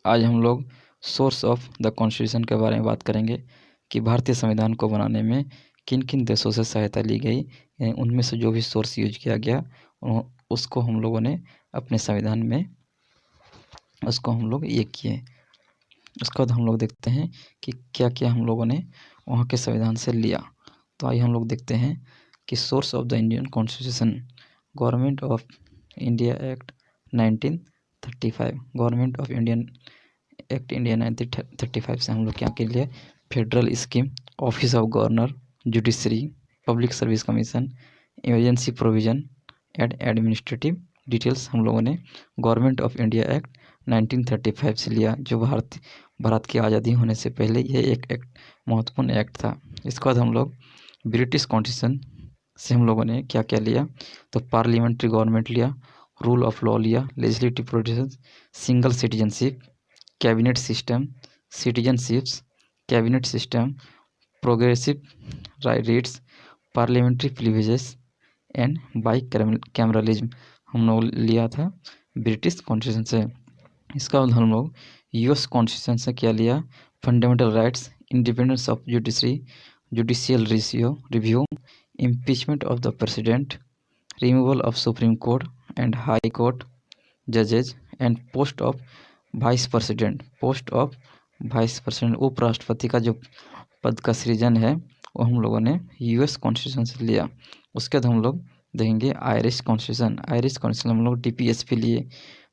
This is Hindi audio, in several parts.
आज हम लोग सोर्स ऑफ द कॉन्स्टिट्यूशन के बारे में बात करेंगे कि भारतीय संविधान को बनाने में किन किन देशों से सहायता ली गई। उनमें से जो भी सोर्स यूज किया गया उसको हम लोगों ने अपने संविधान में उसको हम लोग ये किए। उसके बाद हम लोग देखते हैं कि क्या क्या हम लोगों ने वहाँ के संविधान से लिया। तो आइए हम लोग देखते हैं कि source of the Indian constitution, government of India act 1935, government of Indian act India 1935 से हम लोग क्या के लिए federal scheme, office of governor, judiciary, public service commission, emergency provision and administrative details हम लोगों ने गवर्नमेंट ऑफ इंडिया एक्ट 1935 से लिया, जो भारत की आज़ादी होने से पहले यह एक महत्वपूर्ण एक्ट था। इसके बाद हम लोग ब्रिटिश कॉन्स्टिट्यूशन से हम लोगों ने क्या क्या लिया, तो पार्लियामेंट्री गवर्नमेंट लिया, रूल ऑफ लॉ लिया, legislative provision, single citizenship, cabinet system, citizenships, cabinet system, progressive rights, parliamentary privileges and bicameralism हम लोग लिया था ब्रिटिश कॉन्स्टिट्यूशन से। इसका बाद हम लोग यूएस कॉन्स्टिट्यूशन से क्या लिया, fundamental rights, independence of judiciary, judicial review, impeachment of the president, removal of supreme court and high court जजेज and post of vice president उपराष्ट्रपति का जो पद का सृजन है वो हम लोगों ने यूएस कॉन्स्टिट्यूशन से लिया। उसके बाद हम लोग देखेंगे आयरिश कॉन्स्टिट्यूशन हम लोग डीपीएसपी लिए,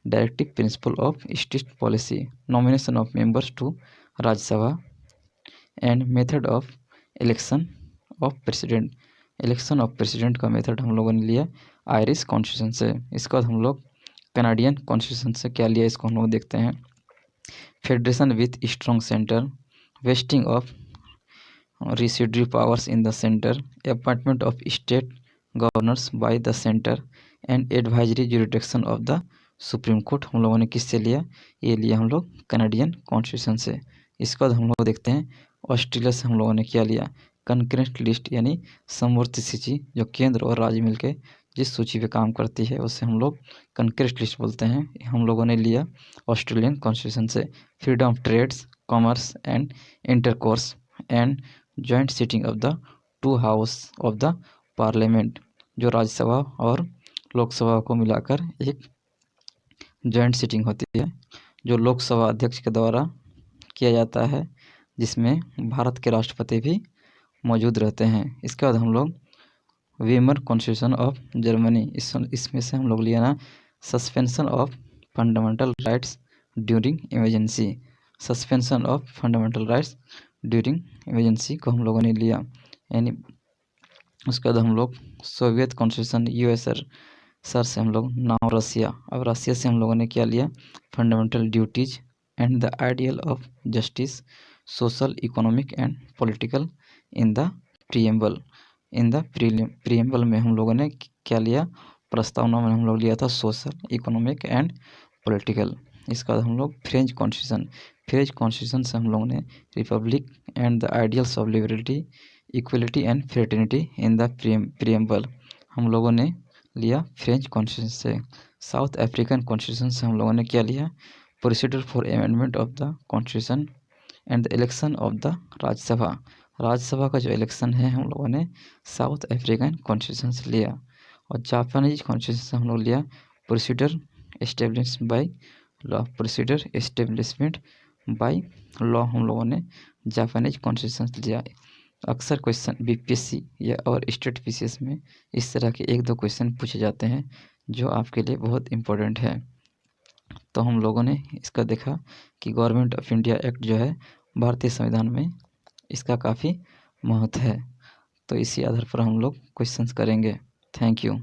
directive principle of state policy, nomination of members to Rajya Sabha and method of election of president का मेथड हम लोगों ने लिया आयरिश कॉन्स्टिट्यूशन से। इसके बाद हम लोग कनाडियन कॉन्स्टिट्यूशन से क्या लिया, इसको हम लोग देखते हैं। Federation with strong centre, wasting of residuary powers in the centre, appointment of state governors by the centre and advisory jurisdiction of the supreme court हम लोगों ने किससे लिया, ये लिया हम लोग कनाडियन कॉन्स्टिट्यूशन से। इसके बाद हम लोग देखते हैं ऑस्ट्रेलिया से हम लोगों ने क्या लिया, कंकरेंट लिस्ट यानी समवर्ती सूची, जो केंद्र और राज्य मिलकर जिस सूची पे काम करती है उसे हम लोग कंकरेंट लिस्ट बोलते हैं, हम लोगों ने लिया ऑस्ट्रेलियन कॉन्स्टिट्यूशन से। Freedom of trades, commerce and intercourse and joint sitting of the two house of the parliament, जो राज्यसभा और लोकसभा को मिलाकर एक जॉइंट सिटिंग होती है, जो लोकसभा अध्यक्ष के द्वारा किया जाता है, जिसमें भारत के राष्ट्रपति भी मौजूद रहते हैं। इसके बाद हम लोग वीमर कॉन्स्टिट्यूशन ऑफ जर्मनी, इसमें से हम लोग लिया ना suspension of fundamental rights during emergency, suspension of fundamental rights during emergency को हम लोगों ने लिया यानी। उसके बाद हम लोग सोवियत कॉन्स्टिट्यूशन यूएसएसआर से हम लोग नाम रसिया, अब रसिया से हम लोगों ने क्या लिया, fundamental duties and the ideal of justice, social, economic and political in the preamble में हम लोगों ने क्या लिया, प्रस्तावना में हम लोग लिया था सोशल, इकोनॉमिक एंड पॉलिटिकल। इसके बाद हम लोग फ्रेंच कॉन्स्टिट्यूशन से हम लोगों ने Republic and the ideals of liberty, equality and fraternity in the preamble हम लोगों ने लिया फ्रेंच कॉन्स्टिट्यूशन से। साउथ अफ्रीकन कॉन्स्टिट्यूशन से हम लोगों ने क्या लिया, procedure for amendment of the constitution and the election of the Rajya Sabha का जो इलेक्शन है हम लोगों ने साउथ अफ्रीकन कॉन्स्टिट्यूशन से लिया। और जापानीज कॉन्स्टिट्यूशन से हम लोग लिया प्रोसीजर एस्टेब्लिशमेंट बाय लॉ हम लोगों ने जापानीज कॉन्स्टिट्यूशन से लिया। अक्सर क्वेश्चन बीपीएससी या और स्टेट पीसीएस में इस तरह के 1-2 क्वेश्चन पूछे जाते हैं जो आपके लिए बहुत इम्पोर्टेंट है। तो हम लोगों ने इसका देखा कि गवर्नमेंट ऑफ इंडिया एक्ट जो है भारतीय संविधान में इसका काफ़ी महत्व है। तो इसी आधार पर हम लोग क्वेश्चंस करेंगे। Thank you.